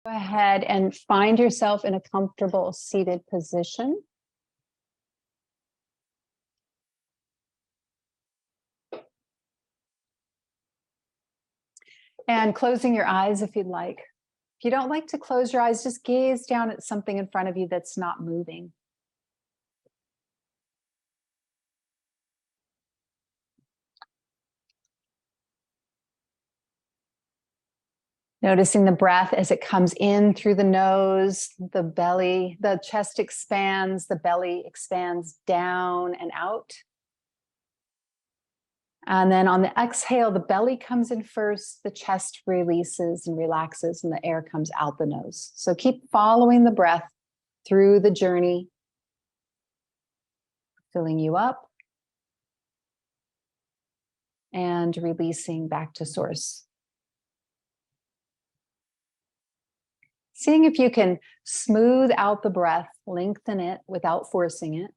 Go ahead and find yourself in a comfortable seated position. And closing your eyes if you'd like. If you don't like to close your eyes, just gaze down at something in front of you that's not moving. Noticing the breath as it comes in through the nose, the belly, the chest expands, the belly expands down and out. And then on the exhale, the belly comes in first, the chest releases and relaxes, and the air comes out the nose. So keep following the breath through the journey, filling you up and releasing back to source. Seeing if you can smooth out the breath, lengthen it without forcing it.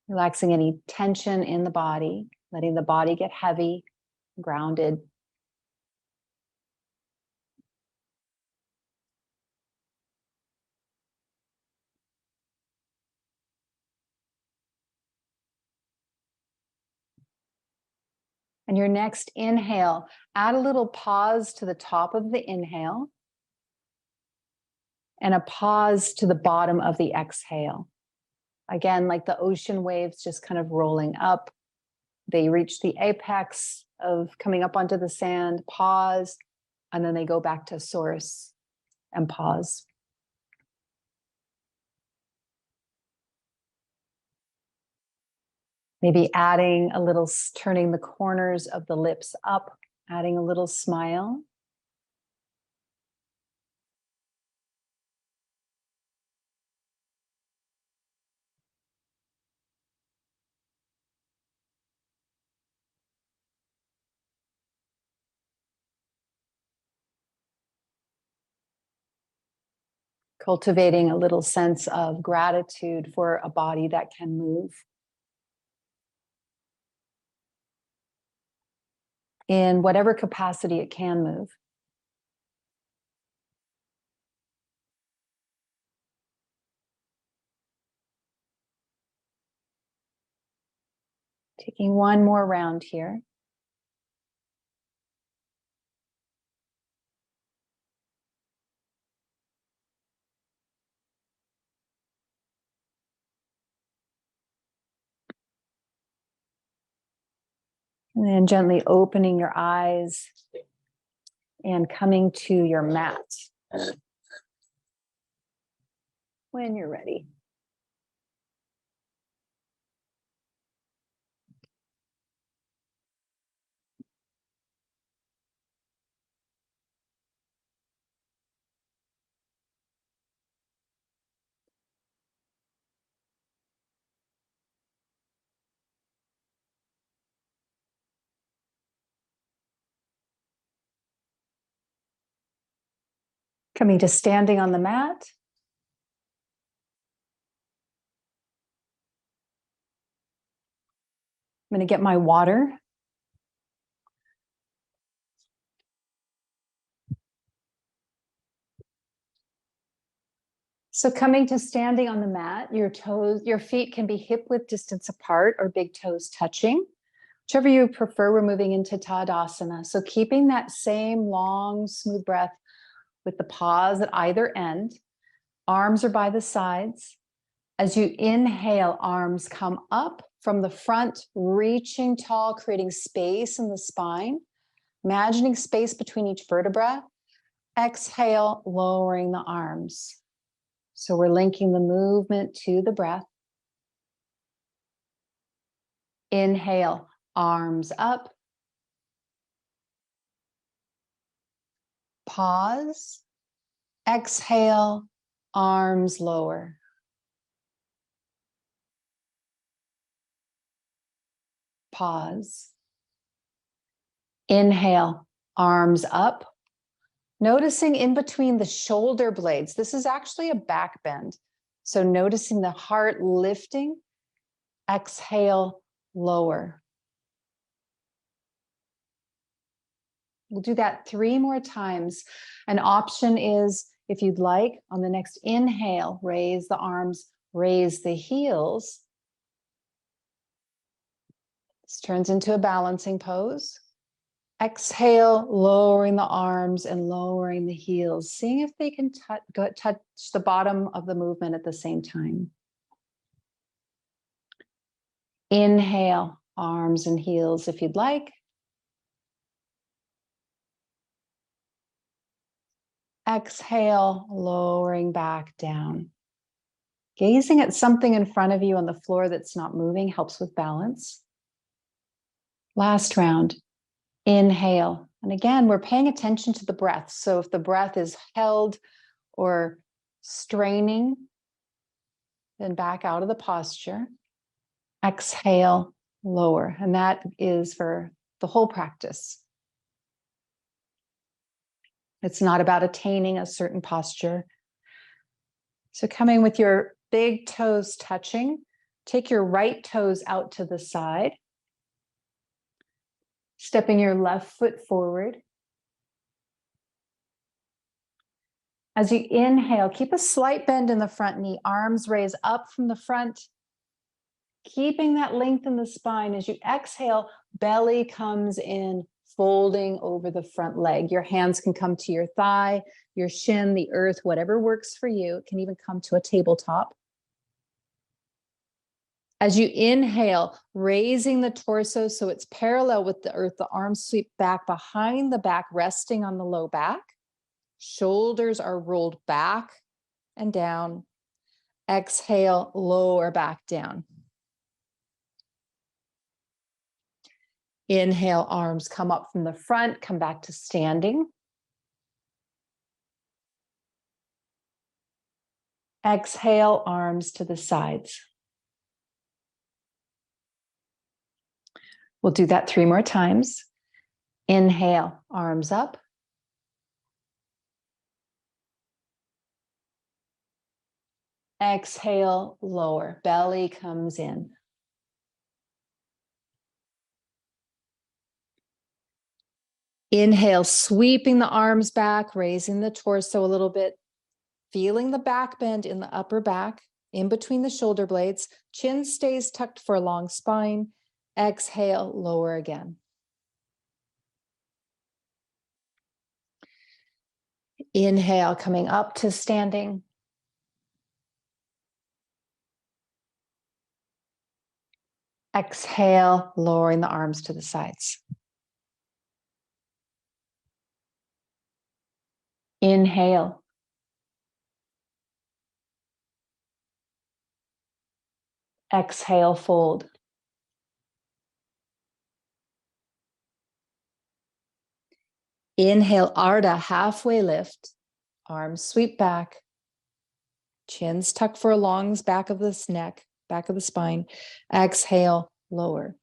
Relaxing any tension in the body, letting the body get heavy, grounded. And your next inhale, add a little pause to the top of the inhale and a pause to the bottom of the exhale. Again, like the ocean waves just kind of rolling up. They reach the apex of coming up onto the sand, pause, and then they go back to source and pause. Maybe adding a little, turning the corners of the lips up, adding a little smile. Cultivating a little sense of gratitude for a body that can move in whatever capacity it can move. Taking one more round here. And then gently opening your eyes and coming to your mat when you're ready. Coming to standing on the mat. I'm going to get my water. So coming to standing on the mat, your toes, your feet can be hip width distance apart or big toes touching. Whichever you prefer, we're moving into Tadasana. So keeping that same long, smooth breath with the pause at either end. Arms are by the sides. As you inhale, arms come up from the front, reaching tall, creating space in the spine. Imagining space between each vertebra. Exhale, lowering the arms. So we're linking the movement to the breath. Inhale, arms up. Pause. Exhale, arms lower. Pause. Inhale, arms up. Noticing in between the shoulder blades. This is actually a back bend. So noticing the heart lifting. Exhale, lower. We'll do that 3 more times. An option is, if you'd like, on the next inhale, raise the arms, raise the heels. This turns into a balancing pose. Exhale, lowering the arms and lowering the heels, seeing if they can touch the bottom of the movement at the same time. Inhale, arms and heels if you'd like. Exhale, lowering back down. Gazing at something in front of you on the floor that's not moving helps with balance. Last round. Inhale. And again, we're paying attention to the breath. So if the breath is held or straining, then back out of the posture. Exhale, lower. And that is for the whole practice. It's not about attaining a certain posture. So coming with your big toes touching, take your right toes out to the side. Stepping your left foot forward. As you inhale, keep a slight bend in the front knee, arms raise up from the front, keeping that length in the spine. As you exhale, belly comes in, folding over the front leg. Your hands can come to your thigh, your shin, the earth, whatever works for you. It can even come to a tabletop. As you inhale, raising the torso so it's parallel with the earth, the arms sweep back behind the back, resting on the low back. Shoulders are rolled back and down. Exhale, lower back down. Inhale, arms come up from the front, come back to standing. Exhale, arms to the sides. We'll do that 3 more times. Inhale, arms up. Exhale, lower, belly comes in. Inhale, sweeping the arms back, raising the torso a little bit, feeling the back bend in the upper back, in between the shoulder blades. Chin stays tucked for a long spine. Exhale, lower again. Inhale, coming up to standing. Exhale, lowering the arms to the sides. Inhale. Exhale, fold. Inhale, Ardha, halfway lift. Arms sweep back. Chins tuck for a long back of this neck, back of the spine. Exhale, lower.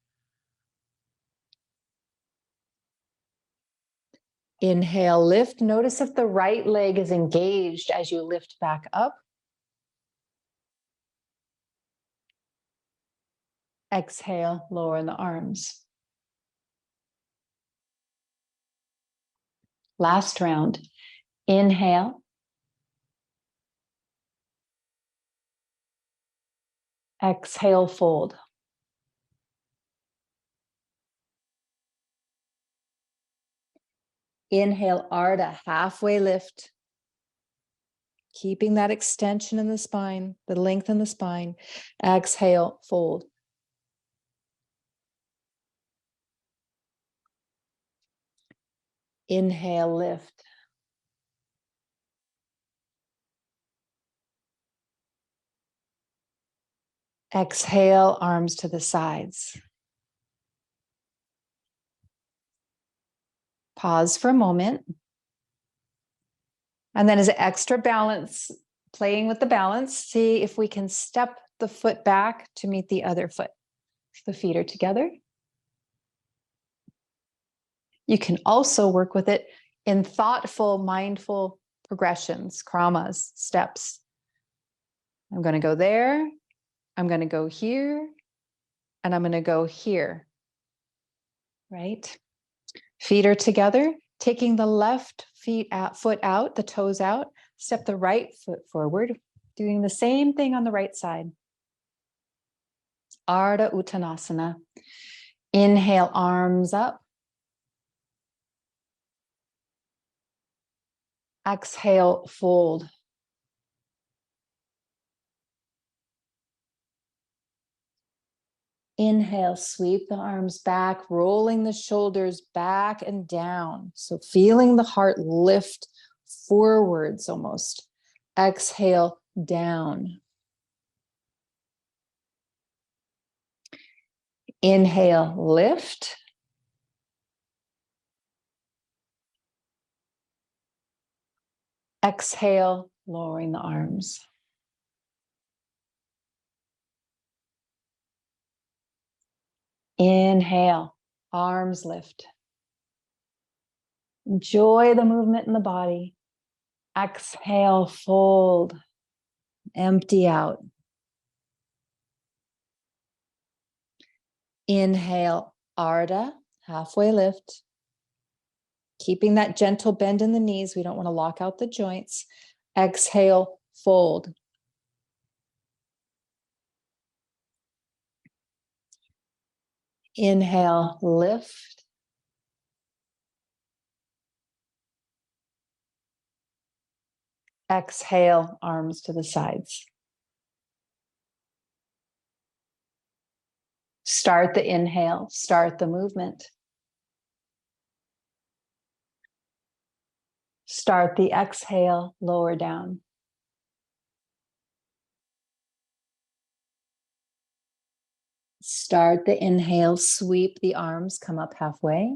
Inhale, lift. Notice if the right leg is engaged as you lift back up. Exhale, lower in the arms. Last round. Inhale. Exhale, fold. Inhale, Ardha, halfway lift. Keeping that extension in the spine, the length in the spine. Exhale, fold. Inhale, lift. Exhale, arms to the sides. Pause for a moment. And then as an extra balance, playing with the balance, see if we can step the foot back to meet the other foot. The feet are together. You can also work with it in thoughtful, mindful progressions, kramas, steps. I'm going to go there. I'm going to go here. And I'm going to go here. Right? Feet are together. Taking the left foot out, the toes out, step the right foot forward, doing the same thing on the right side. Ardha Uttanasana. Inhale, arms up. Exhale, fold. Inhale, sweep the arms back, rolling the shoulders back and down. So feeling the heart lift forwards almost. Exhale, down. Inhale, lift. Exhale, lowering the arms. Inhale, arms lift. Enjoy the movement in the body. Exhale, fold. Empty out. Inhale, Ardha, halfway lift. Keeping that gentle bend in the knees. We don't want to lock out the joints. Exhale, fold. Inhale, lift. Exhale, arms to the sides. Start the inhale, start the movement. Start the exhale, lower down. Start the inhale, sweep the arms, come up halfway.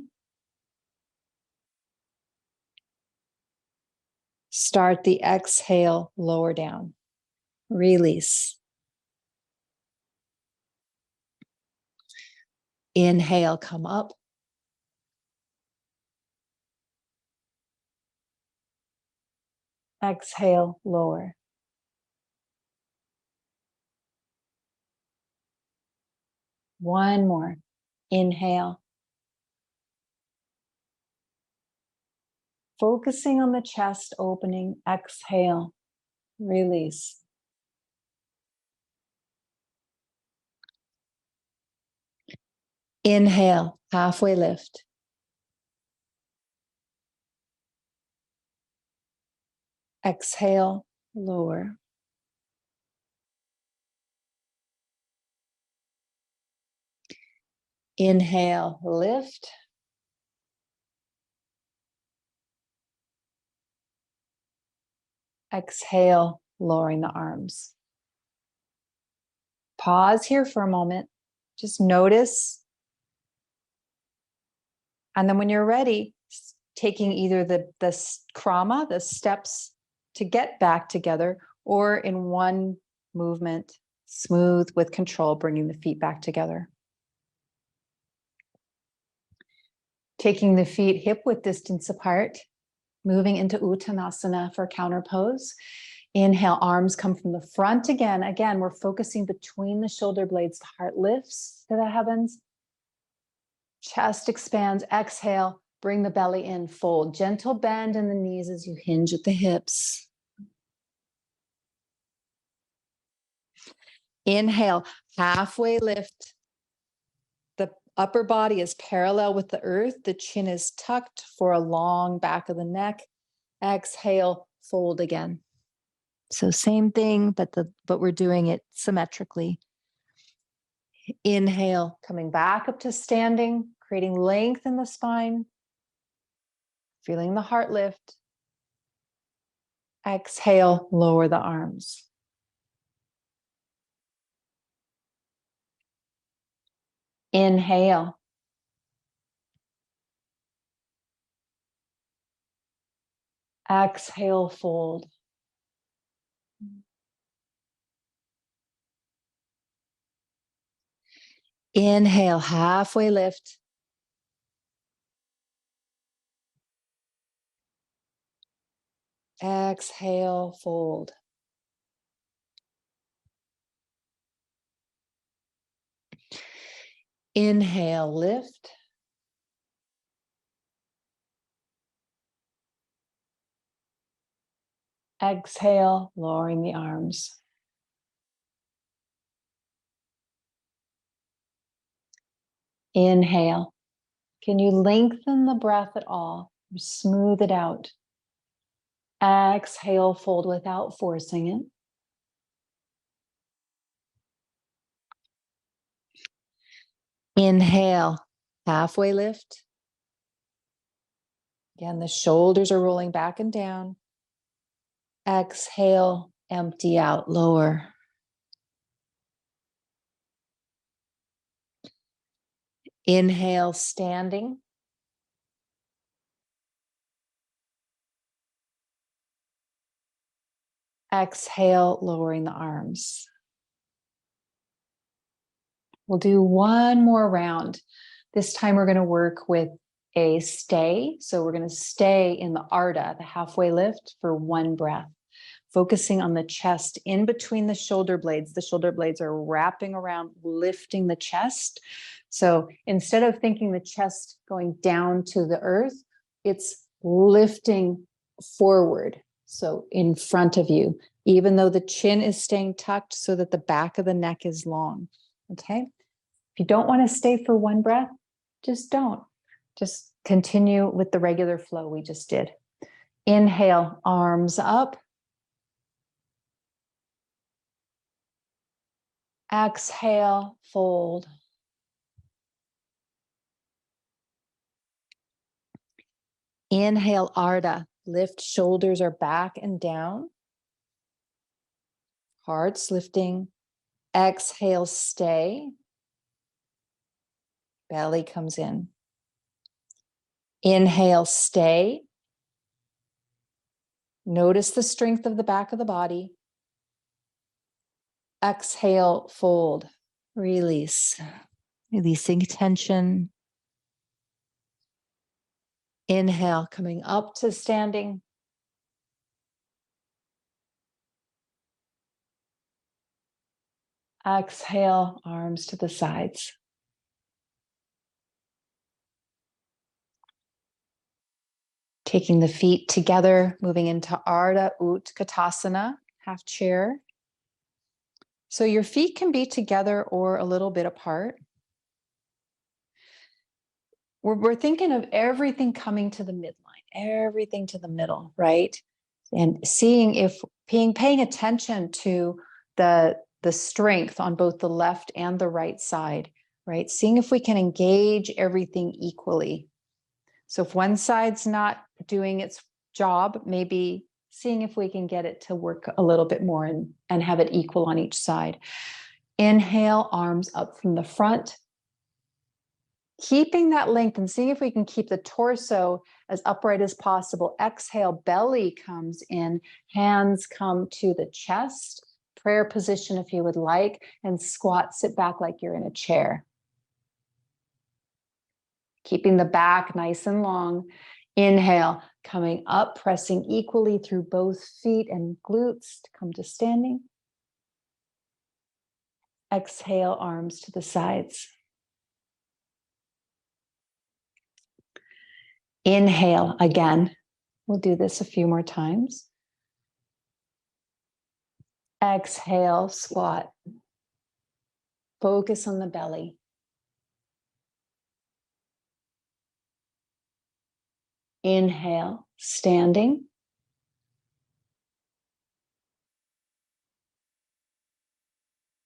Start the exhale, lower down. Release. Inhale, come up. Exhale, lower. One more. Inhale. Focusing on the chest opening. Exhale. Release. Inhale. Halfway lift. Exhale. Lower. Inhale. Lift. Exhale. Lowering the arms. Pause here for a moment. Just notice. And then when you're ready, taking either the krama, the steps to get back together, or in one movement, smooth with control, bringing the feet back together. Taking the feet hip width distance apart, moving into Uttanasana for counter pose. Inhale, arms come from the front again. Again, we're focusing between the shoulder blades. The heart lifts to the heavens. Chest expands. Exhale, bring the belly in, fold. Gentle bend in the knees as you hinge at the hips. Inhale, halfway lift. The upper body is parallel with the earth. The chin is tucked for a long back of the neck. Exhale, fold again. So same thing, but we're doing it symmetrically. Inhale, coming back up to standing, creating length in the spine. Feeling the heart lift. Exhale, lower the arms. Inhale. Exhale, fold. Inhale, halfway lift. Exhale, fold. Inhale, lift. Exhale, lowering the arms. Inhale. Can you lengthen the breath at all? Or smooth it out. Exhale, fold without forcing it. Inhale, halfway lift. Again, the shoulders are rolling back and down. Exhale, empty out, lower. Inhale, standing. Exhale, lowering the arms. We'll do one more round. This time we're going to work with a stay. So we're going to stay in the Ardha, the halfway lift, for one breath, focusing on the chest in between the shoulder blades. The shoulder blades are wrapping around, lifting the chest. So instead of thinking the chest going down to the earth, it's lifting forward. So in front of you, even though the chin is staying tucked so that the back of the neck is long. Okay. If you don't want to stay for one breath, just don't. Just continue with the regular flow we just did. Inhale, arms up. Exhale, fold. Inhale, Ardha. Lift, shoulders are back and down. Heart's lifting. Exhale, stay. Belly comes in. Inhale, stay. Notice the strength of the back of the body. Exhale, fold. Release. Releasing tension. Inhale, coming up to standing. Exhale, arms to the sides. Taking the feet together, moving into Ardha Utkatasana, half chair. So your feet can be together or a little bit apart. We're thinking of everything coming to the midline, everything to the middle, right? And seeing if paying attention to the strength on both the left and the right side, right? Seeing if we can engage everything equally. So if one side's not doing its job, maybe seeing if we can get it to work a little bit more and have it equal on each side. Inhale, arms up from the front. Keeping that length and seeing if we can keep the torso as upright as possible. Exhale, belly comes in, hands come to the chest. Prayer position if you would like, and squat, sit back like you're in a chair. Keeping the back nice and long. Inhale, coming up, pressing equally through both feet and glutes to come to standing. Exhale, arms to the sides. Inhale again. We'll do this a few more times. Exhale, squat. Focus on the belly. Inhale, standing.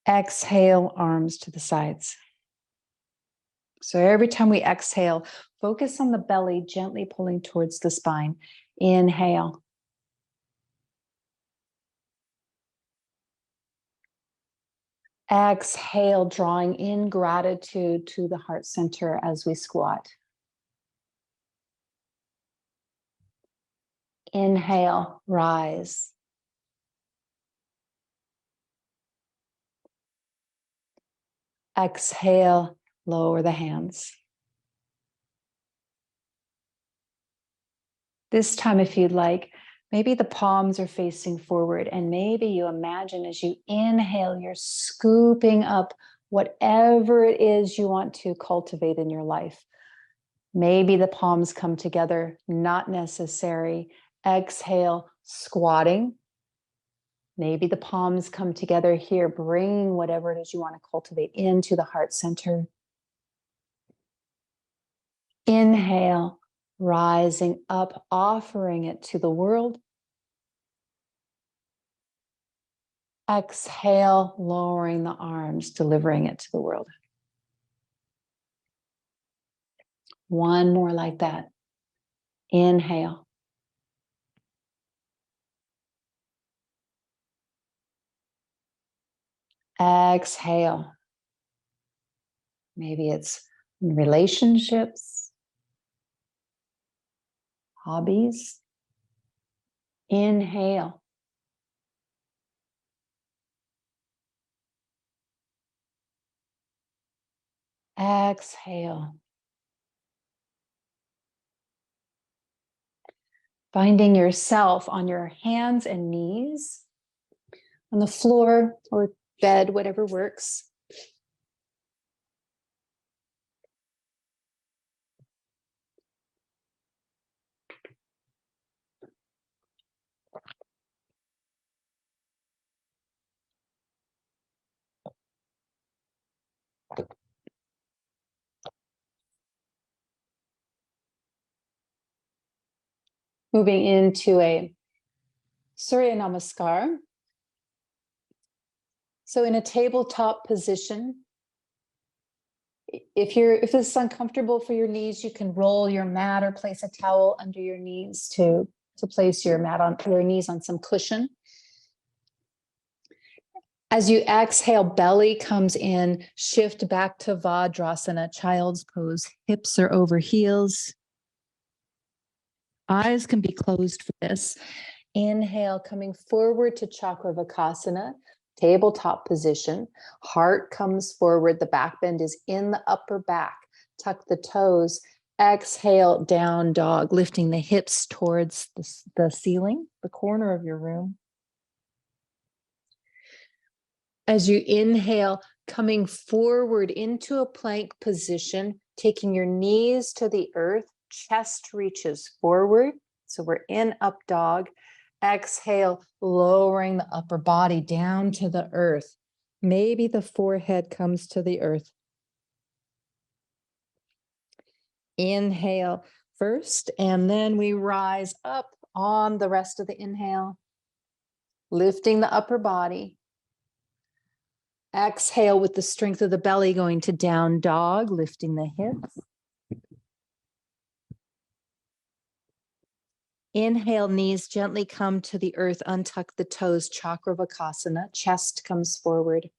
Exhale, arms to the sides. So every time we exhale, focus on the belly, gently pulling towards the spine. Inhale. Exhale, drawing in gratitude to the heart center as we squat. Inhale, rise. Exhale, lower the hands. This time, if you'd like, maybe the palms are facing forward, and maybe you imagine as you inhale, you're scooping up whatever it is you want to cultivate in your life. Maybe the palms come together, not necessary. Exhale, squatting, Maybe the palms come together here, bringing whatever it is you want to cultivate into the heart center. Inhale, rising up, offering it to the world. Exhale, lowering the arms, delivering it to the world. One more like that. Inhale. Exhale. Maybe it's relationships, hobbies. Inhale. Exhale. Finding yourself on your hands and knees, on the floor or bed, whatever works. Moving into a Surya Namaskar. So in a tabletop position, if this is uncomfortable for your knees, you can roll your mat or place a towel under your knees to place your mat on your knees on some cushion. As you exhale, belly comes in, shift back to Vajrasana, child's pose. Hips are over heels. Eyes can be closed for this. Inhale, coming forward to Chakravakasana, tabletop position. Heart comes forward. The back bend is in the upper back. Tuck the toes. Exhale, down dog, lifting the hips towards the ceiling, the corner of your room. As you inhale, coming forward into a plank position, taking your knees to the earth, chest reaches forward. So we're in up dog. Exhale, lowering the upper body down to the earth. Maybe the forehead comes to the earth. Inhale first, and then we rise up on the rest of the inhale, lifting the upper body. Exhale with the strength of the belly going to down dog, lifting the hips. Inhale, knees gently come to the earth, untuck the toes, Chakravakasana, chest comes forward.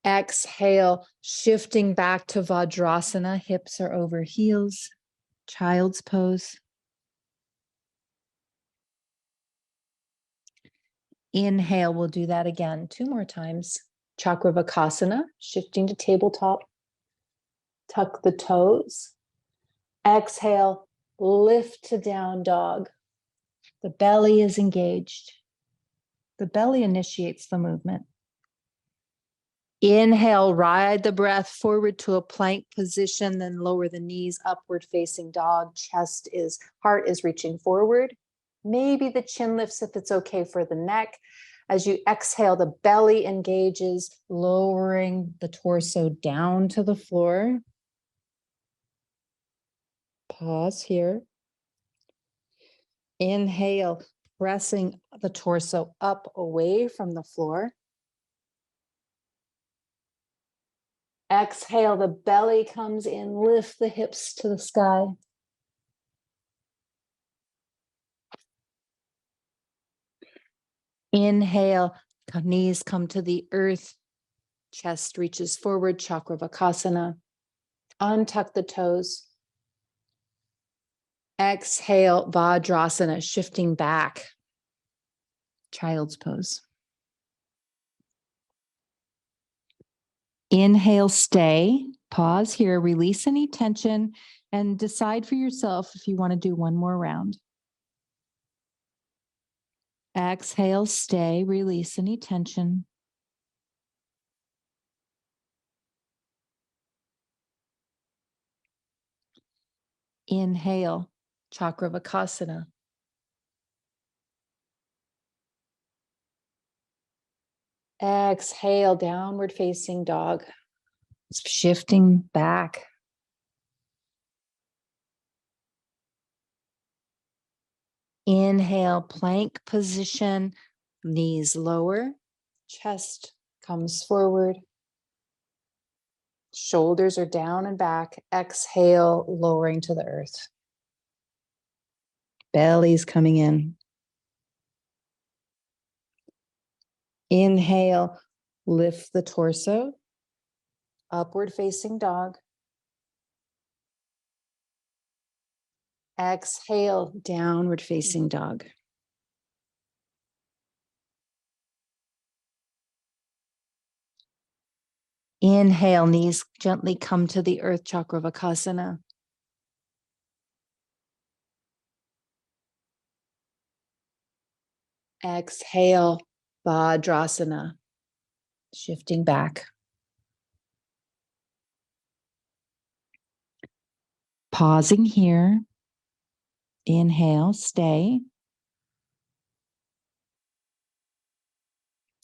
Exhale, shifting back to Vajrasana, hips are over heels, child's pose. Inhale, we'll do that again 2 more times. Chakravakasana, shifting to tabletop, tuck the toes. Exhale, lift to down dog. The belly is engaged. The belly initiates the movement. Inhale, ride the breath forward to a plank position, then lower the knees, upward facing dog. Heart is reaching forward. Maybe the chin lifts if it's okay for the neck. As you exhale, the belly engages, lowering the torso down to the floor. Pause here. Inhale, pressing the torso up away from the floor. Exhale, the belly comes in, lift the hips to the sky. Inhale, knees come to the earth, chest reaches forward, Chakravakasana. Untuck the toes. Exhale, Vajrasana, shifting back, child's pose. Inhale, stay, pause here, release any tension, and decide for yourself if you want to do one more round. Exhale, stay, release any tension. Inhale, Chakravakasana. Exhale, downward facing dog. Shifting back. Inhale, plank position, knees lower, chest comes forward. Shoulders are down and back. Exhale, lowering to the earth. Belly's coming in. Inhale, lift the torso. Upward facing dog. Exhale, downward facing dog. Inhale, knees gently come to the earth, Chakravakasana. Exhale, Vajrasana. Shifting back. Pausing here. Inhale, stay.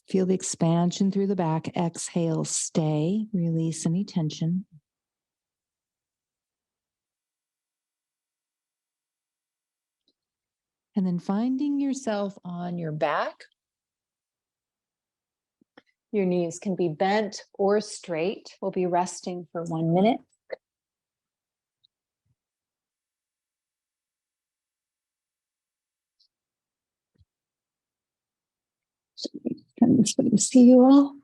Feel the expansion through the back. Exhale, stay. Release any tension. And then finding yourself on your back. Your knees can be bent or straight. We'll be resting for 1 minute. Turn this way to see you all.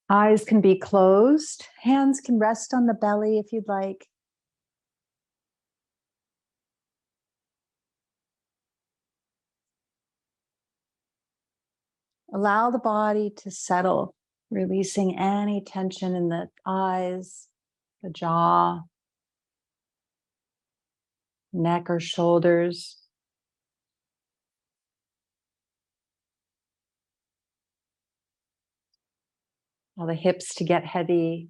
Eyes can be closed. Hands can rest on the belly if you'd like. Allow the body to settle, releasing any tension in the eyes, the jaw, neck or shoulders. Allow the hips to get heavy.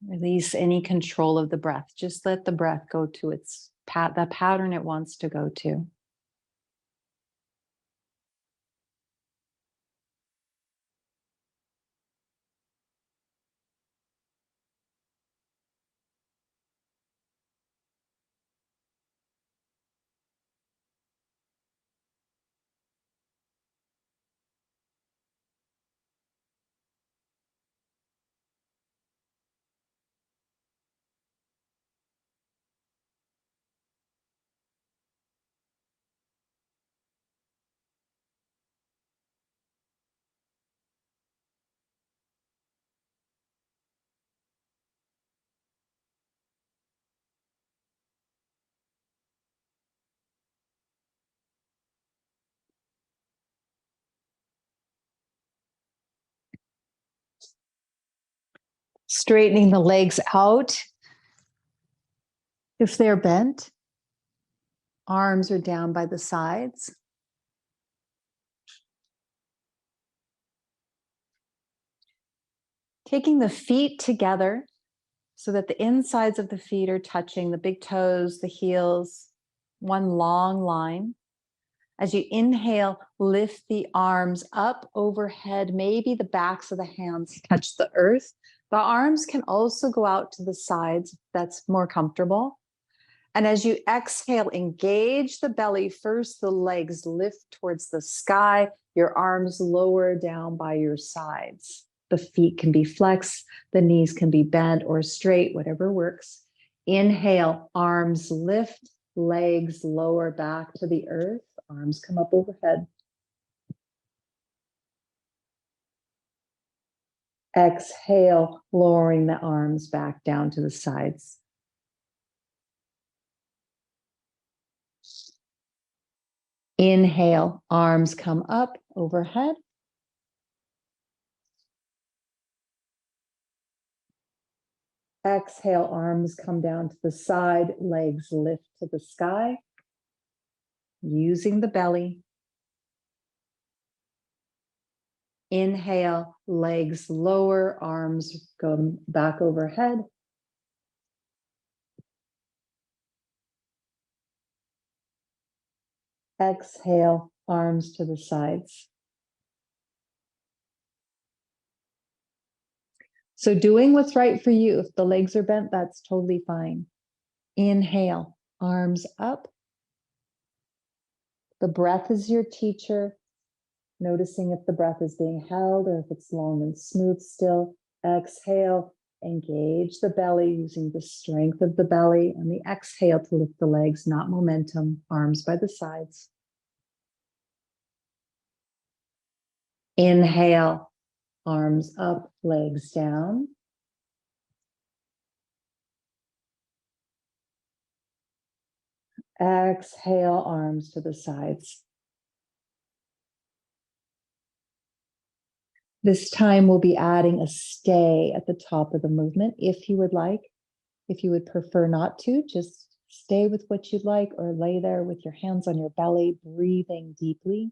Release any control of the breath. Just let the breath go to the pattern it wants to go to. Straightening the legs out if they're bent. Arms are down by the sides. Taking the feet together so that the insides of the feet are touching, the big toes, the heels, one long line. As you inhale, lift the arms up overhead. Maybe the backs of the hands touch the earth. The arms can also go out to the sides if that's more comfortable. And as you exhale, engage the belly. First, the legs lift towards the sky, your arms lower down by your sides. The feet can be flexed, the knees can be bent or straight, whatever works. Inhale, arms lift, legs lower back to the earth, arms come up overhead. Exhale, lowering the arms back down to the sides. Inhale, arms come up overhead. Exhale, arms come down to the side, legs lift to the sky, using the belly. Inhale, legs lower, arms go back overhead. Exhale, arms to the sides. So doing what's right for you. If the legs are bent, that's totally fine. Inhale, arms up. The breath is your teacher. Noticing if the breath is being held or if it's long and smooth still. Exhale, engage the belly using the strength of the belly, and the exhale to lift the legs, not momentum, arms by the sides. Inhale, arms up, legs down. Exhale, arms to the sides. This time we'll be adding a stay at the top of the movement if you would like. If you would prefer not to, just stay with what you'd like or lay there with your hands on your belly, breathing deeply.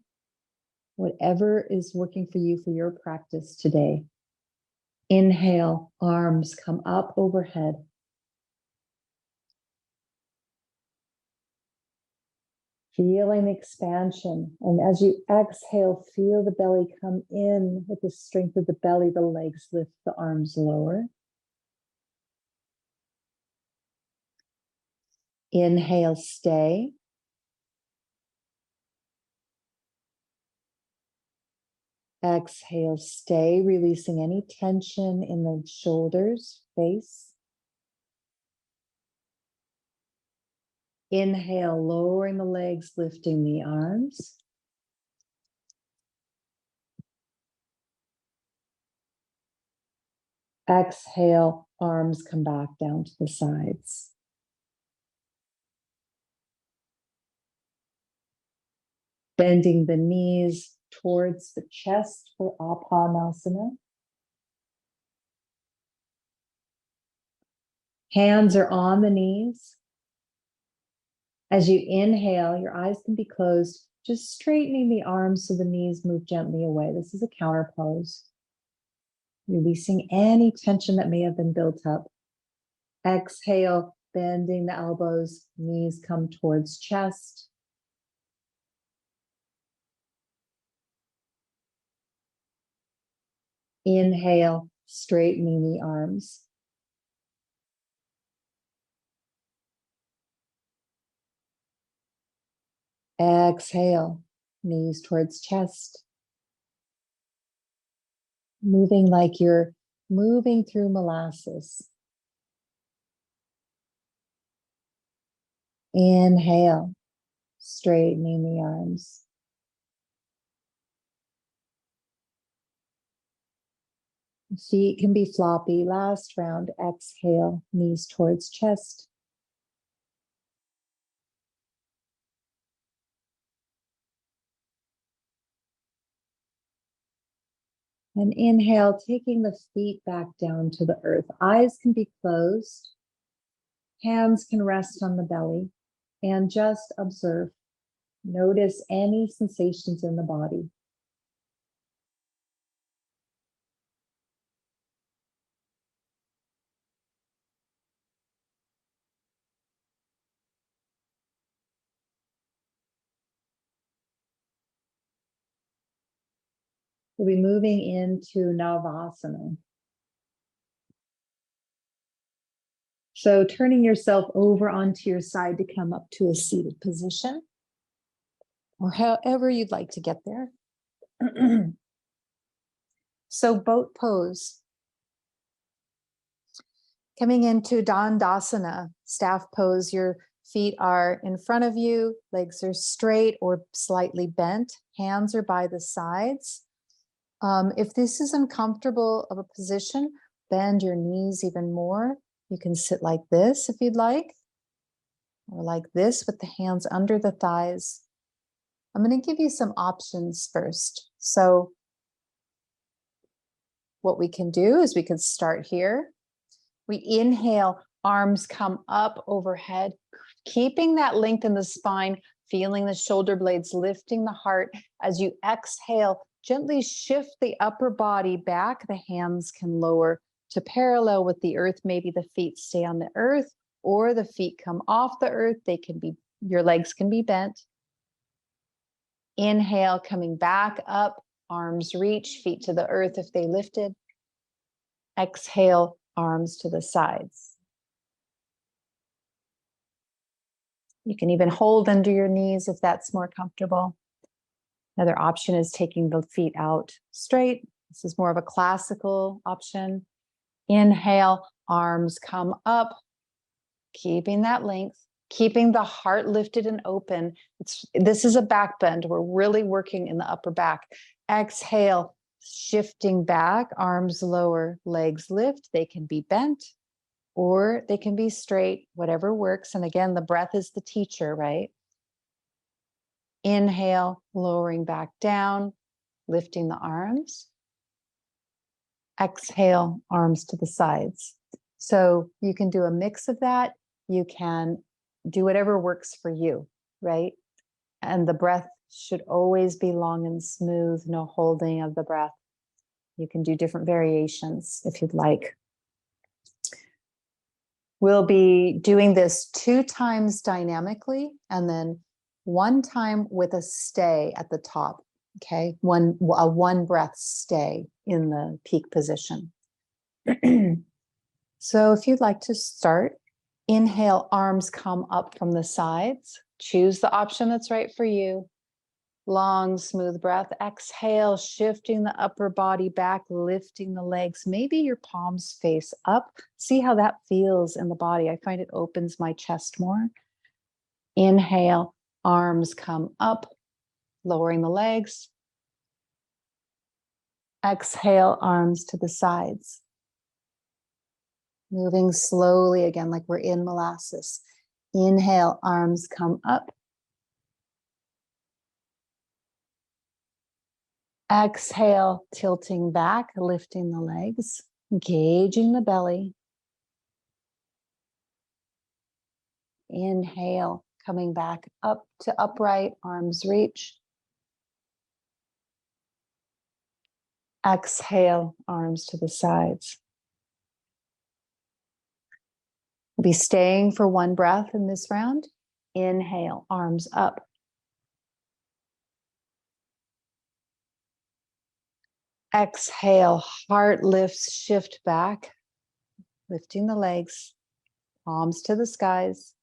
Whatever is working for you for your practice today. Inhale, arms come up overhead. Feeling the expansion. And as you exhale, feel the belly come in with the strength of the belly. The legs lift, the arms lower. Inhale, stay. Exhale, stay, releasing any tension in the shoulders, face. Inhale, lowering the legs, lifting the arms. Exhale, arms come back down to the sides. Bending the knees towards the chest for Apanasana. Hands are on the knees. As you inhale, your eyes can be closed, just straightening the arms so the knees move gently away. This is a counter pose. Releasing any tension that may have been built up. Exhale, bending the elbows, knees come towards chest. Inhale, straightening the arms. Exhale, knees towards chest. Moving like you're moving through molasses. Inhale, straightening the arms. Feet can be floppy. Last round, exhale, knees towards chest. And inhale, taking the feet back down to the earth. Eyes can be closed. Hands can rest on the belly. And just observe. Notice any sensations in the body. We'll be moving into Navasana. So turning yourself over onto your side to come up to a seated position, or however you'd like to get there. So boat pose. Coming into Dandasana, staff pose, your feet are in front of you, legs are straight or slightly bent, hands are by the sides. If this is uncomfortable of a position, bend your knees even more. You can sit like this if you'd like, or like this with the hands under the thighs. I'm going to give you some options first. So what we can do is we can start here. We inhale, arms come up overhead, keeping that length in the spine, feeling the shoulder blades, lifting the heart. As you exhale, gently shift the upper body back. The hands can lower to parallel with the earth. Maybe the feet stay on the earth or the feet come off the earth. They can be, your legs can be bent. Inhale, coming back up, arms reach, feet to the earth if they lifted. Exhale, arms to the sides. You can even hold under your knees if that's more comfortable. Another option is taking the feet out straight. This is more of a classical option. Inhale, arms come up, keeping that length, keeping the heart lifted and open. This is a back bend. We're really working in the upper back. Exhale, shifting back, arms lower, legs lift. They can be bent or they can be straight, whatever works. And again, the breath is the teacher, right? Inhale, lowering back down, lifting the arms. Exhale, arms to the sides. So you can do a mix of that. You can do whatever works for you, right? And the breath should always be long and smooth, no holding of the breath. You can do different variations if you'd like. We'll be doing this 2 times dynamically and then 1 time with a stay at the top. Okay, a one breath stay in the peak position. So if you'd like to start, inhale, arms come up from the sides. Choose the option that's right for you. Long, smooth breath. Exhale, shifting the upper body back, lifting the legs. Maybe your palms face up. See how that feels in the body. I find it opens my chest more. Inhale, arms come up, lowering the legs. Exhale, arms to the sides. Moving slowly again, like we're in molasses. Inhale, arms come up. Exhale, tilting back, lifting the legs, engaging the belly. Inhale, coming back up to upright, arms reach. Exhale, arms to the sides. We'll be staying for 1 breath in this round. Inhale, arms up. Exhale, heart lifts, shift back, lifting the legs, palms to the skies.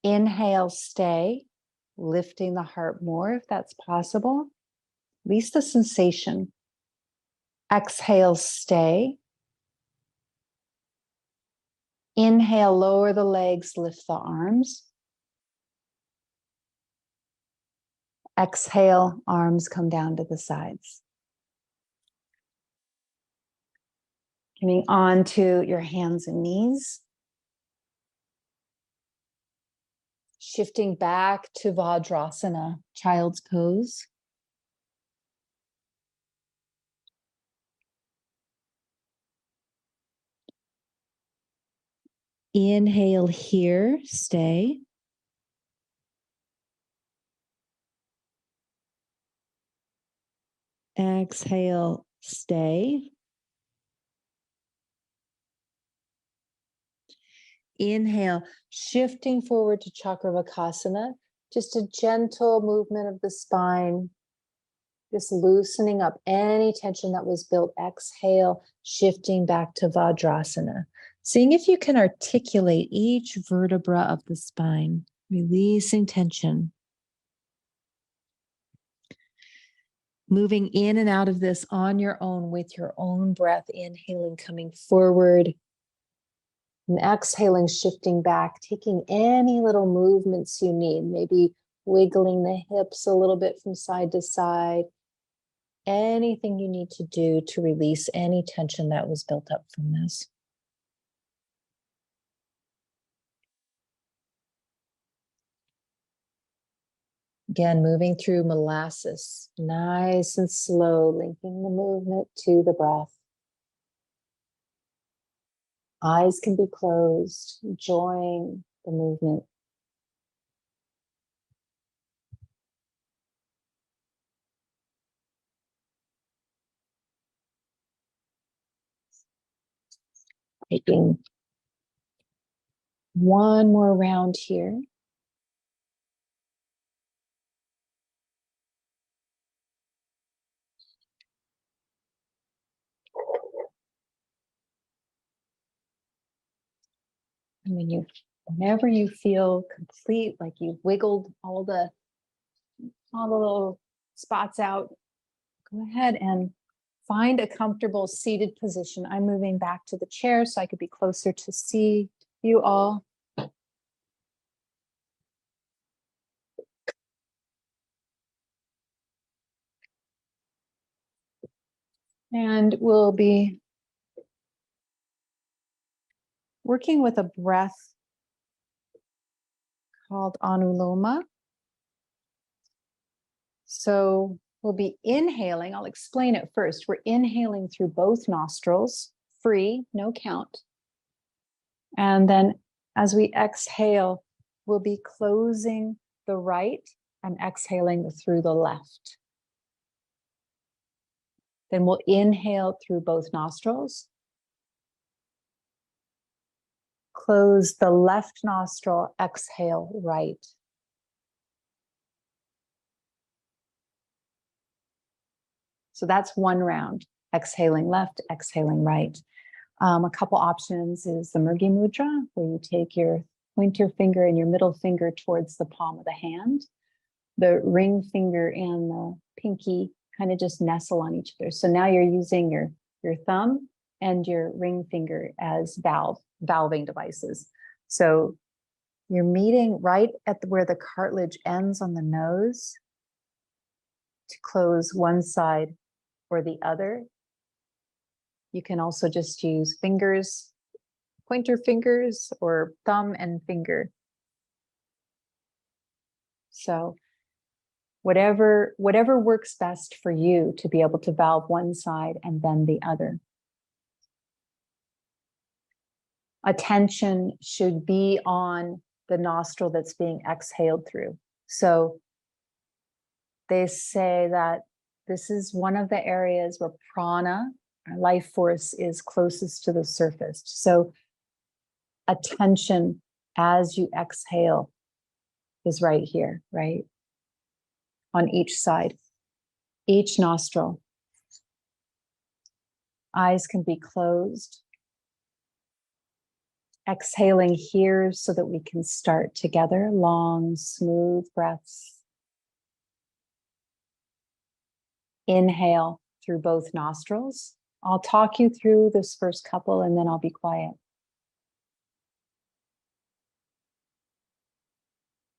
Inhale, stay, lifting the heart more if that's possible. At least the sensation. Exhale, stay. Inhale, lower the legs, lift the arms. Exhale, arms come down to the sides. Coming on to your hands and knees. Shifting back to Vajrasana, child's pose. Inhale here, stay. Exhale, stay. Inhale, shifting forward to Chakravakasana, just a gentle movement of the spine, just loosening up any tension that was built. Exhale, shifting back to Vajrasana. Seeing if you can articulate each vertebra of the spine, releasing tension. Moving in and out of this on your own with your own breath, inhaling, coming forward, and exhaling, shifting back, taking any little movements you need, maybe wiggling the hips a little bit from side to side, anything you need to do to release any tension that was built up from this. Again, moving through molasses, nice and slow, linking the movement to the breath. Eyes can be closed, enjoying the movement. Taking one more round here. And whenever you feel complete, like you've wiggled all the little spots out, go ahead and find a comfortable seated position. I'm moving back to the chair so I could be closer to see you all. And we'll be working with a breath called Anuloma. So we'll be inhaling. I'll explain it first. We're inhaling through both nostrils, free, no count. And then as we exhale, we'll be closing the right and exhaling through the left. Then we'll inhale through both nostrils. Close the left nostril, exhale right. So that's one round, exhaling left, exhaling right. A couple options is the Murgi Mudra, where you take your pointer finger and your middle finger towards the palm of the hand. The ring finger and the pinky kind of just nestle on each other. So now you're using your thumb and your ring finger as valving devices. So you're meeting right at where the cartilage ends on the nose to close one side or the other. You can also just use fingers, pointer fingers, or thumb and finger. So whatever works best for you to be able to valve one side and then the other. Attention should be on the nostril that's being exhaled through. So they say that this is one of the areas where prana, our life force, is closest to the surface. So attention as you exhale is right here, right? On each side, each nostril. Eyes can be closed. Exhaling here so that we can start together. Long, smooth breaths. Inhale through both nostrils. I'll talk you through this first couple and then I'll be quiet.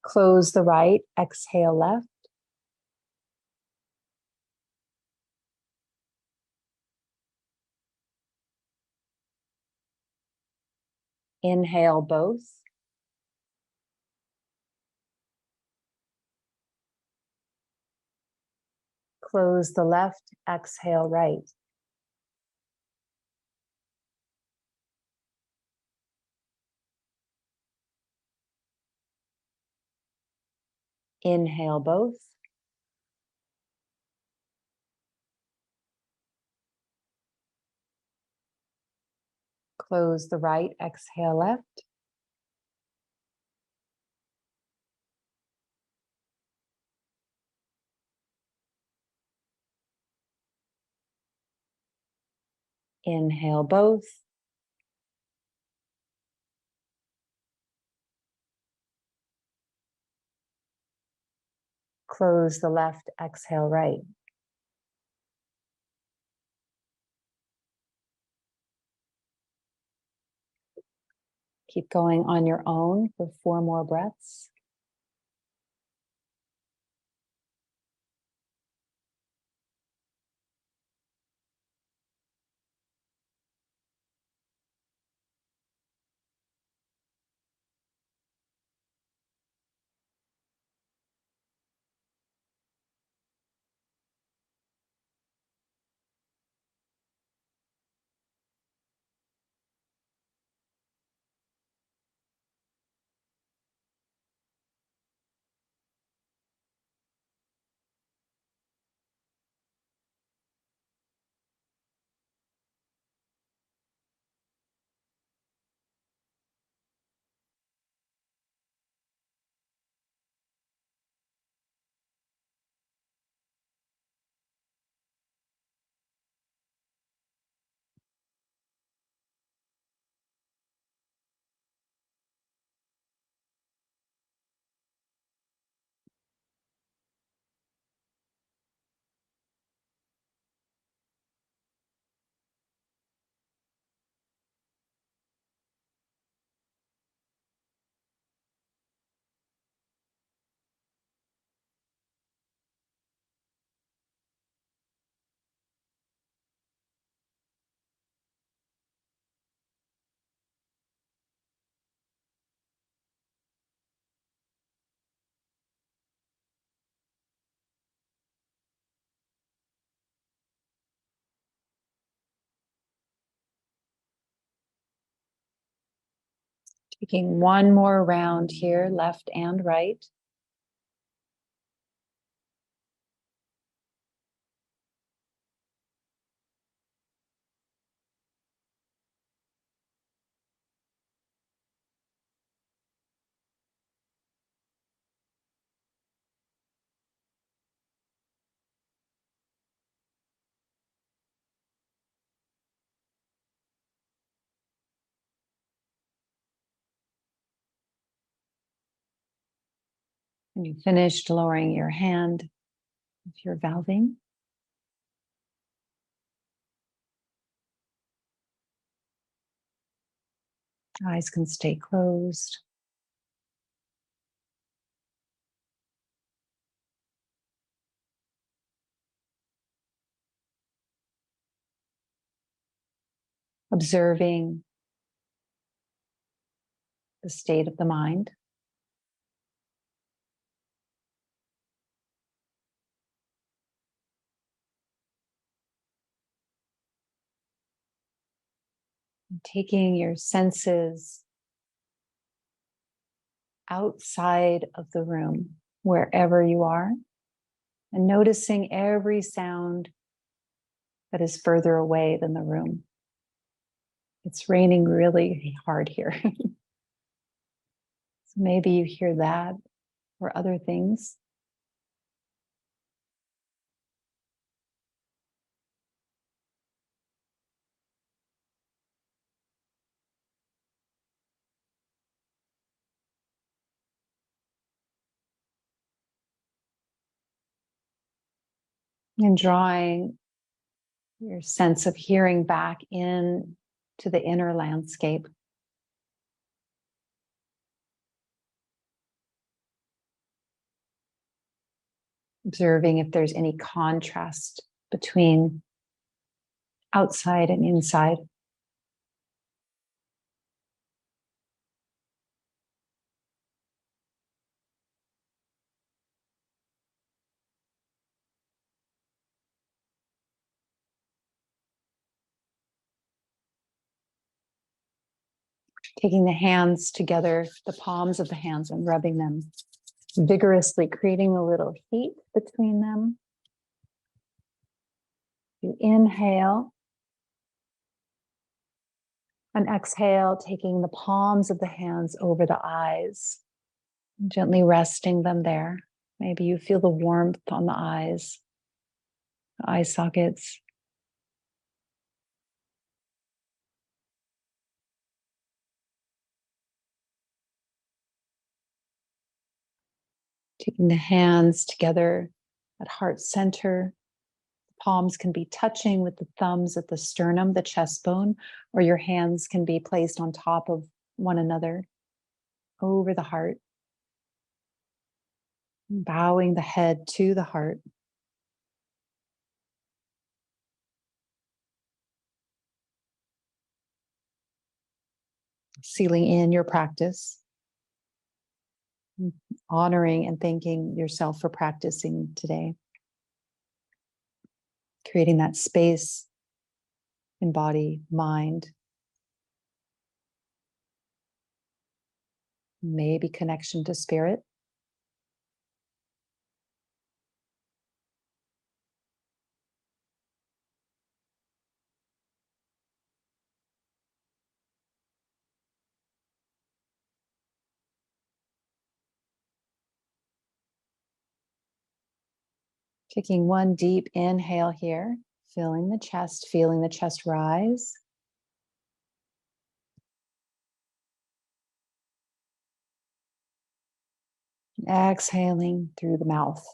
Close the right, exhale left. Inhale both. Close the left, exhale right. Inhale both. Close the right, exhale left. Inhale both. Close the left, exhale right. Keep going on your own for 4 more breaths. Taking one more round here, left and right. When you finished lowering your hand, if you're valving, eyes can stay closed. Observing the state of the mind. And taking your senses outside of the room, wherever you are, and noticing every sound that is further away than the room. It's raining really hard here. So maybe you hear that or other things. And drawing your sense of hearing back in to the inner landscape. Observing if there's any contrast between outside and inside. Taking the hands together, the palms of the hands, and rubbing them vigorously, creating a little heat between them. You inhale and exhale, taking the palms of the hands over the eyes, gently resting them there. Maybe you feel the warmth on the eyes, the eye sockets. Taking the hands together at heart center. Palms can be touching with the thumbs at the sternum, the chest bone, or your hands can be placed on top of one another over the heart. Bowing the head to the heart. Sealing in your practice. Honoring and thanking yourself for practicing today. Creating that space in body, mind. Maybe connection to spirit. Taking one deep inhale here, feeling the chest rise. Exhaling through the mouth.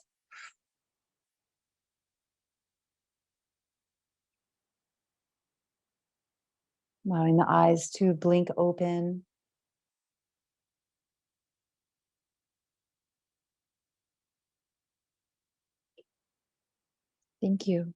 Allowing the eyes to blink open. Thank you.